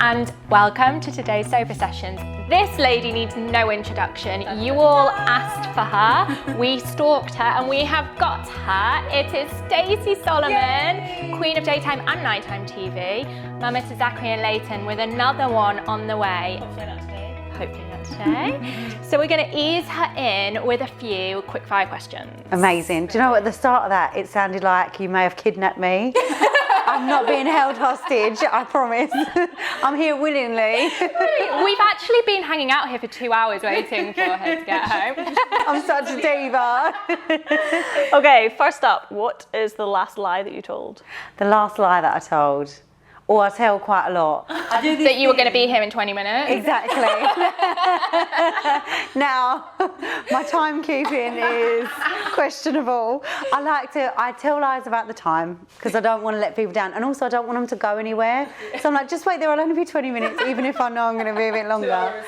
and welcome to today's sofa sessions. This lady needs no introduction. You all asked for her, we stalked her, and we have got her. It is Stacey Solomon, Yay! Queen of daytime and nighttime TV, mama to Zachary and Leighton, with another one on the way. Hopefully not today. So we're going to ease her in with a few quickfire questions. Amazing. Do you know, at the start of that, it sounded like you may have kidnapped me. I'm not being held hostage, I promise. I'm here willingly. We've actually been hanging out here for 2 hours waiting for her to get home. I'm such a diva. Okay, first up, what is the last lie that you told? The last lie that I told. Or I tell quite a lot. That you were going to be here in 20 minutes. Exactly. Now, my timekeeping is questionable. I tell lies about the time because I don't want to let people down, and also I don't want them to go anywhere. So I'm like, just wait there, I'll only be 20 minutes, even if I know I'm going to be a bit longer.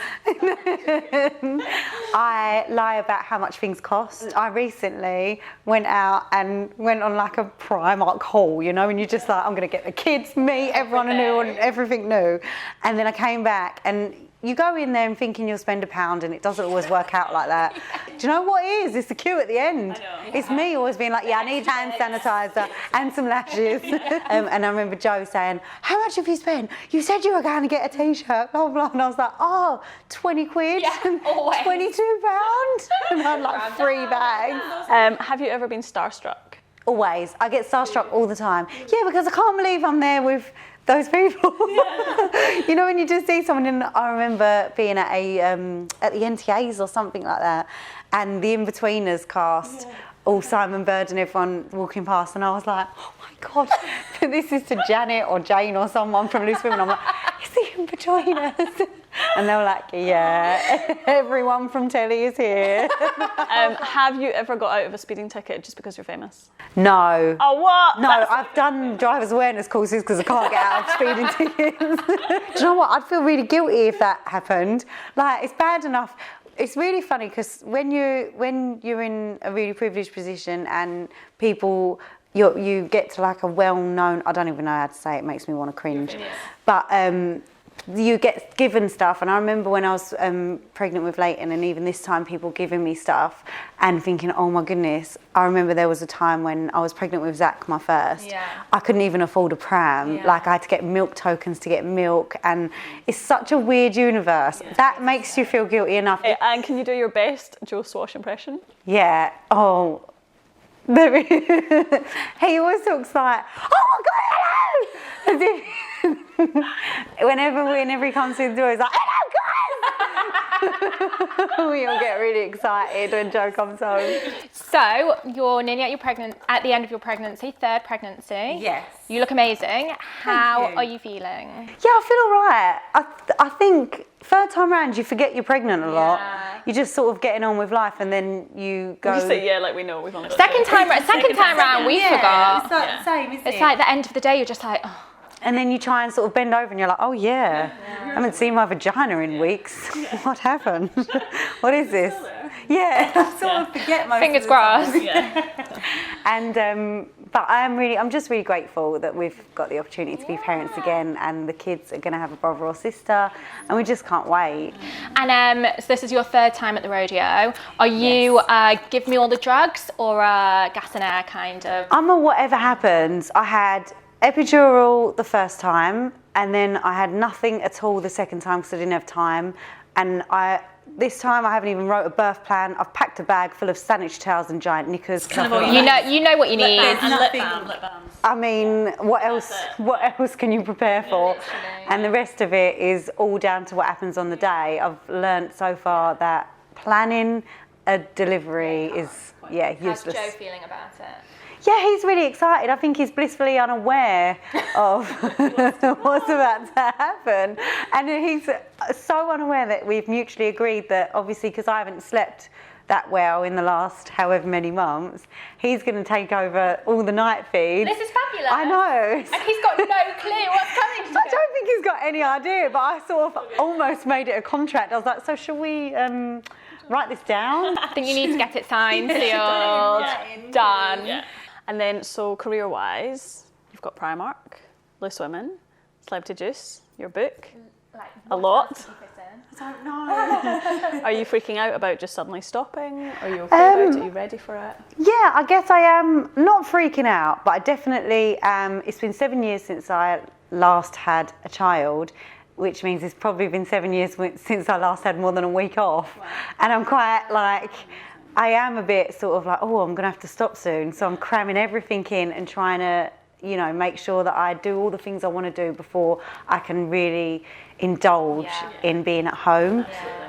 I lie about how much things cost. I recently went out and went on like a Primark haul, you know, and you're just like, I'm going to get the kids, me, everyone new and everything new. And then I came back, and you go in there and thinking you'll spend £1, and it doesn't always work out like that. Do you know what it is? It's the queue at the end. I know. It's me always being like, yeah, I need hand sanitizer and some lashes. And I remember Joe saying, how much have you spent? You said you were going to get a t-shirt, blah, blah. And I was like, oh, 20 quid, yeah, always. £22. And I had like 3 bags. Have you ever been starstruck? Always. I get starstruck all the time. Yeah, because I can't believe I'm there with those people. Yeah. You know, when you just see someone, and I remember being at the NTAs or something like that, and the In-Betweeners cast, all Simon Bird and everyone walking past, and I was like, oh my God, this is to Janet or Jane or someone from Loose Women. I'm like, it's the In-Betweeners. And they were like, yeah, everyone from telly is here. Have you ever got out of a speeding ticket just because you're famous? No. Oh, what? No, I've done driver's awareness courses because I can't get out of speeding tickets. Do you know what? I'd feel really guilty if that happened. Like, it's bad enough. It's really funny because when you're in a really privileged position and people, you get to like a well-known, I don't even know how to say it, makes me want to cringe. But you get given stuff, and I remember when I was pregnant with Leighton, and even this time people giving me stuff and thinking, oh my goodness. I remember there was a time when I was pregnant with Zach, my first. Yeah. I couldn't even afford a pram. Yeah. Like, I had to get milk tokens to get milk, and it's such a weird universe. Yeah. That makes you feel guilty enough. And can you do your best Joe Swash impression? Yeah. Oh. He always talks like, oh my God, hello! As if whenever he comes through the door, he's like, hello guys! We all get really excited when Joe comes home. So you're nearly at the end of your pregnancy, 3rd pregnancy. Yes. You look amazing. How are you feeling? Yeah, I feel all right. I think 3rd time round you forget you're pregnant a lot. You're just sort of getting on with life, and then you go. We say yeah, like we know we've only got second time round we forgot. It's like the same, isn't it? It's like the end of the day. You're just like, oh. And then you try and sort of bend over, and you're like, oh yeah. I haven't seen my vagina in weeks. What happened? What is this? Yeah, I sort of forget most Fingers of the crossed. time. Yeah. And but I'm just really grateful that we've got the opportunity to be parents again, and the kids are going to have a brother or sister, and we just can't wait. And so this is your 3rd time at the rodeo. Are you give me all the drugs, or gas and air kind of? I'm a whatever happens. I had epidural the first time, and then I had nothing at all the second time because I didn't have time. And this time I haven't even wrote a birth plan. I've packed a bag full of sanitary towels and giant knickers. You know what you need. Lip balms. I mean, what else? What else can you prepare for? Literally. And the rest of it is all down to what happens on the day. I've learnt so far that planning a delivery is useless. How's Joe feeling about it? Yeah, he's really excited. I think he's blissfully unaware of what's about to happen. And he's so unaware that we've mutually agreed that, obviously, because I haven't slept that well in the last however many months, he's going to take over all the night feeds. This is fabulous. I know. And he's got no clue what's coming to I don't think he's got any idea, but I sort of almost made it a contract. I was like, so shall we write this down? I think you need to get it signed, sealed, done. Yeah. And then, so career-wise, you've got Primark, Loose Women, Celebrity Juice, Your book? Like, A lot? what else did you fit in? I don't know. Are you freaking out about just suddenly stopping? Are you okay about it? Are you ready for it? Yeah, I guess I am not freaking out, but I definitely it's been 7 years since I last had a child, which means it's probably been 7 years since I last had more than a week off. Wow. And I'm quite like, I am a bit sort of like, oh, I'm going to have to stop soon. So I'm cramming everything in and trying to, you know, make sure that I do all the things I want to do before I can really indulge in being at home.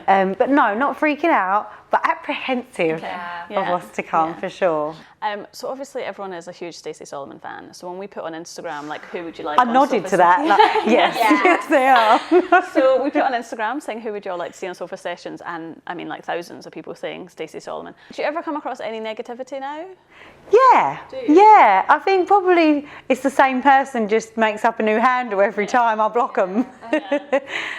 But no, not freaking out, but apprehensive of what's to come for sure. So obviously everyone is a huge Stacey Solomon fan. So when we put on Instagram, like, who would you like? I nodded to that. Like, yes, they are. So we put on Instagram saying who would you all like to see on Sofa Sessions, and I mean like thousands of people saying Stacey Solomon. Do you ever come across any negativity now? Yeah, yeah. I think probably it's the same person, just makes up a new handle every time I block them.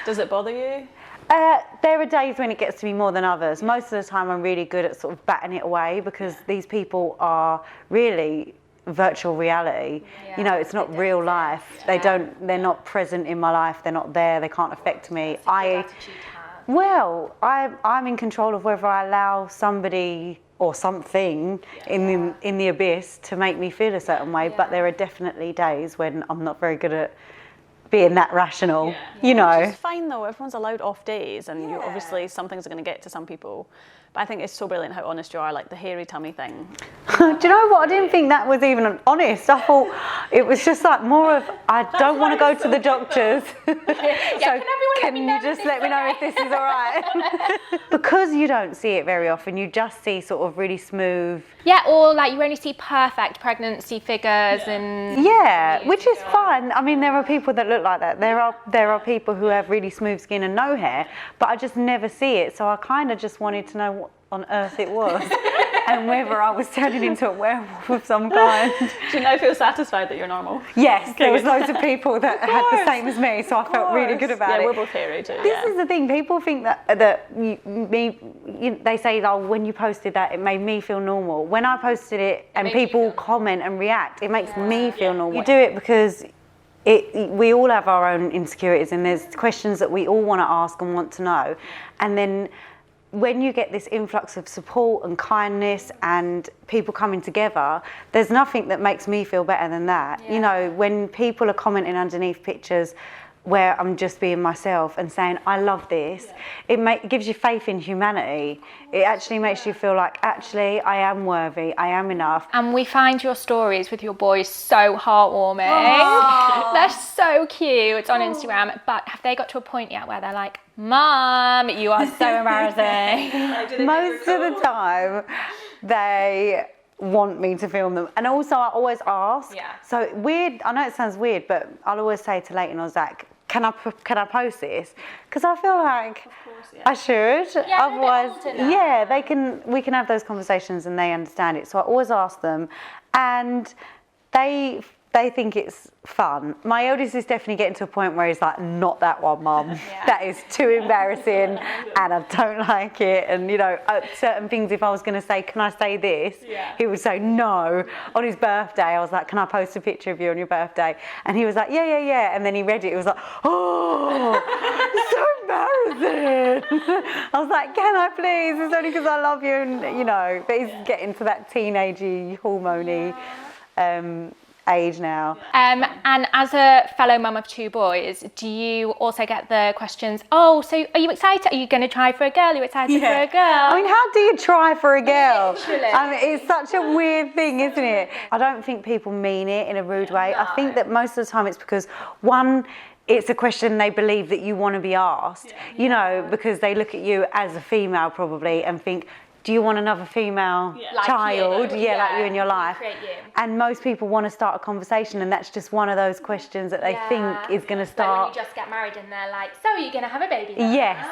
Does it bother you? There are days when it gets to me more than others. Most of the time I'm really good at sort of batting it away because these people are really virtual reality. You know, it's not real life. They're not present in my life. They're not there. They can't affect me. Well, I'm in control of whether I allow somebody or something in the abyss to make me feel a certain way, but there are definitely days when I'm not very good at being that rational, you know. It's fine though, everyone's allowed off days, and you obviously some things are going to get to some people. But I think it's so brilliant how honest you are, like the hairy tummy thing. Do you know what? I didn't think that was even honest. I thought it was just like more of, I don't want to go to the doctors. So can you just let me know if this is all right? Because you don't see it very often, you just see sort of really smooth. Yeah, or like you only see perfect pregnancy figures and... Yeah, which is fine. I mean, there are people that look like that. There are people who have really smooth skin and no hair, but I just never see it. So I kind of just wanted to know what on earth it was and whether I was turning into a werewolf of some kind. Do you now feel satisfied that you're normal? Yes, there was loads of people that had the same as me, so I felt really good about it. Yeah, we're both hairy too. This is the thing, people think that they say, oh, when you posted that, it made me feel normal. When I posted it and people comment and react, it makes me feel normal. You do it because we all have our own insecurities, and there's questions that we all want to ask and want to know. And then when you get this influx of support and kindness and people coming together, there's nothing that makes me feel better than that. You know, when people are commenting underneath pictures where I'm just being myself and saying, I love this, it gives you faith in humanity. It actually makes you feel like, actually, I am worthy, I am enough. And we find your stories with your boys so heartwarming. They're so cute on Instagram, but have they got to a point yet where they're like, Mum, you are so embarrassing? Most of the time, they want me to film them. And also, I always ask. So weird, I know it sounds weird, but I'll always say to Leighton or Zach, can I post this? Because I feel like I should. Otherwise, we can have those conversations and they understand it. So I always ask them, and they think it's fun. My eldest is definitely getting to a point where he's like, not that one, Mum. That is too embarrassing and I don't like it. And, you know, certain things, if I was going to say, can I say this? He would say no. On his birthday, I was like, can I post a picture of you on your birthday? And he was like, yeah. And then he read it. It was like, oh, it's so embarrassing. I was like, can I please? It's only because I love you. And, you know, but he's getting to that teenagey, hormone-y age now. And as a fellow mum of two boys, do you also get the questions, oh, so are you excited? Are you going to try for a girl? Are you excited for a girl? I mean, how do you try for a girl? I mean, it's such a weird thing, isn't it? I don't think people mean it in a rude way. I think that most of the time it's because, one, it's a question they believe that you want to be asked, you know, because they look at you as a female probably and think, do you want another female child? Like you in your life. And most people want to start a conversation, and that's just one of those questions that they think is going to start. Like when you just get married and they're like, so are you going to have a baby now? Yes.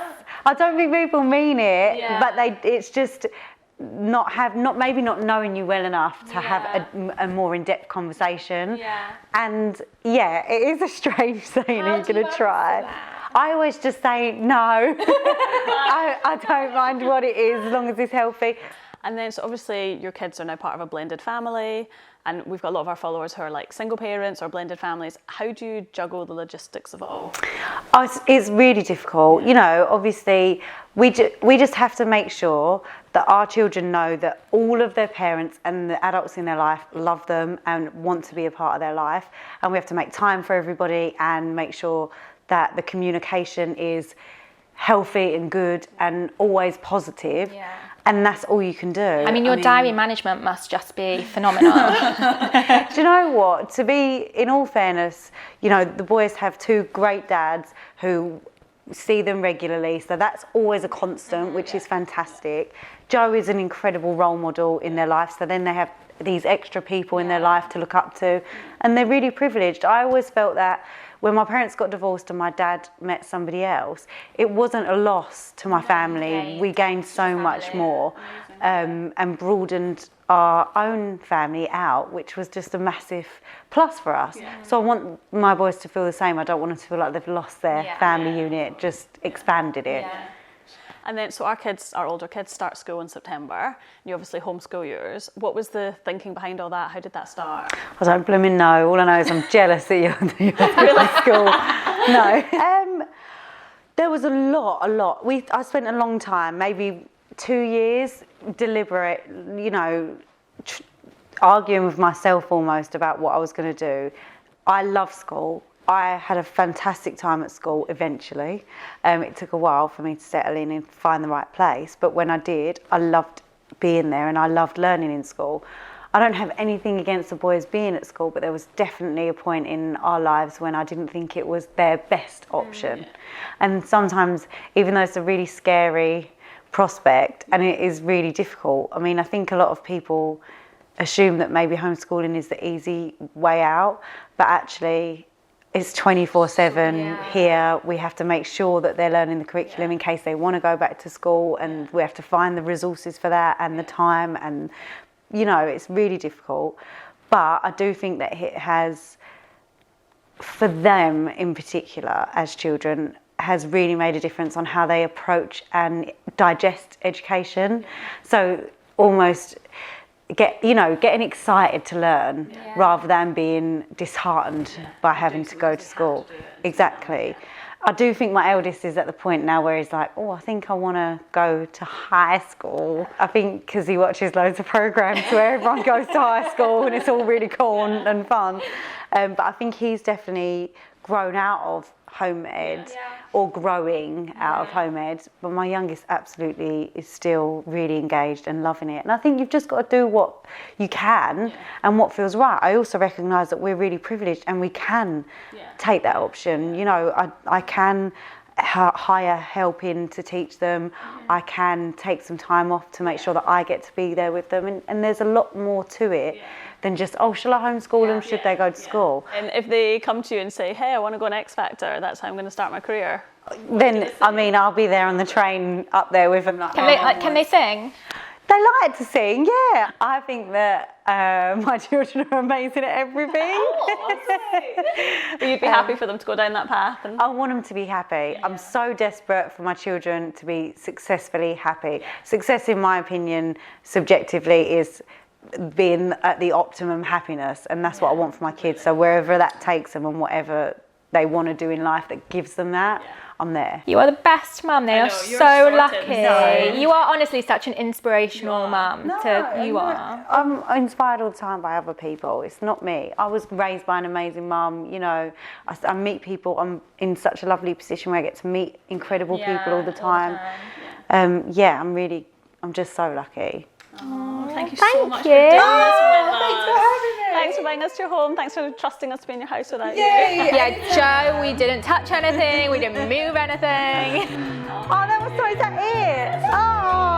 I don't think people mean it, but it's just maybe not knowing you well enough to have a more in-depth conversation. And it is a strange thing. You're going to try. I always just say no. I don't mind what it is as long as it's healthy. And then, so obviously your kids are now part of a blended family, and we've got a lot of our followers who are like single parents or blended families. How do you juggle the logistics of it all? It's really difficult. You know, obviously, we just have to make sure that our children know that all of their parents and the adults in their life love them and want to be a part of their life. And we have to make time for everybody and make sure that the communication is healthy and good and always positive. Yeah. And that's all you can do. I mean, your diary management must just be phenomenal. Do you know what? To be, in all fairness, you know, the boys have two great dads who see them regularly, so that's always a constant, which is fantastic. Joe is an incredible role model in their life, so then they have these extra people in their life to look up to, and they're really privileged. I always felt that when my parents got divorced and my dad met somebody else, it wasn't a loss to my family. We gained so much more, and broadened our own family out, which was just a massive plus for us. So I want my boys to feel the same. I don't want them to feel like they've lost their family unit, just expanded it. And then, so our older kids start school in September. You obviously homeschool yours. What was the thinking behind all that? How did that start? I don't blooming know. All I know is I'm jealous that you're at school. No. There was a lot. I spent a long time, maybe 2 years, deliberate, you know, arguing with myself almost about what I was going to do. I love school. I had a fantastic time at school eventually. It took a while for me to settle in and find the right place, but when I did, I loved being there and I loved learning in school. I don't have anything against the boys being at school, but there was definitely a point in our lives when I didn't think it was their best option. And sometimes, even though it's a really scary prospect and it is really difficult, I mean, I think a lot of people assume that maybe homeschooling is the easy way out, but actually it's 24/7 here. We have to make sure that they're learning the curriculum in case they want to go back to school, and we have to find the resources for that and the time, and you know, it's really difficult. But I do think that it has, for them in particular as children, has really made a difference on how they approach and digest education. So almost getting excited to learn rather than being disheartened by having to go to school. Exactly. I do think my eldest is at the point now where he's like, oh, I think I want to go to high school. I think because he watches loads of programs where everyone goes to high school and it's all really cool and fun. But I think he's definitely grown out of home ed or growing out of home ed, but my youngest absolutely is still really engaged and loving it. And I think you've just got to do what you can and what feels right. I also recognise that we're really privileged and we can take that option. You know, I can hire help in to teach them. I can take some time off to make sure that I get to be there with them, and there's a lot more to it than just, oh, shall I homeschool them? Should they go to school? And if they come to you and say, hey, I want to go on X Factor, that's how I'm going to start my career. Then, I mean, I'll be there on the train up there with them. Can they sing? They like to sing, yeah. I think that my children are amazing at everything. But you'd be happy for them to go down that path? I want them to be happy. I'm so desperate for my children to be successfully happy. Success, in my opinion, subjectively, is being at the optimum happiness, and that's what I want for my kids. So wherever that takes them and whatever they want to do in life that gives them that, I'm there. You are the best mum. They are so lucky. No. You are honestly such an inspirational mum. I'm inspired all the time by other people. It's not me. I was raised by an amazing mum. You know, I meet people. I'm in such a lovely position where I get to meet incredible people all the time. I'm just so lucky. Oh, thank you so much for doing this with us. Thanks for having me. Thanks for bringing us to your home. Thanks for trusting us to be in your house without you. Joe, we didn't touch anything. We didn't move anything. Oh, that was so, is that it? Oh.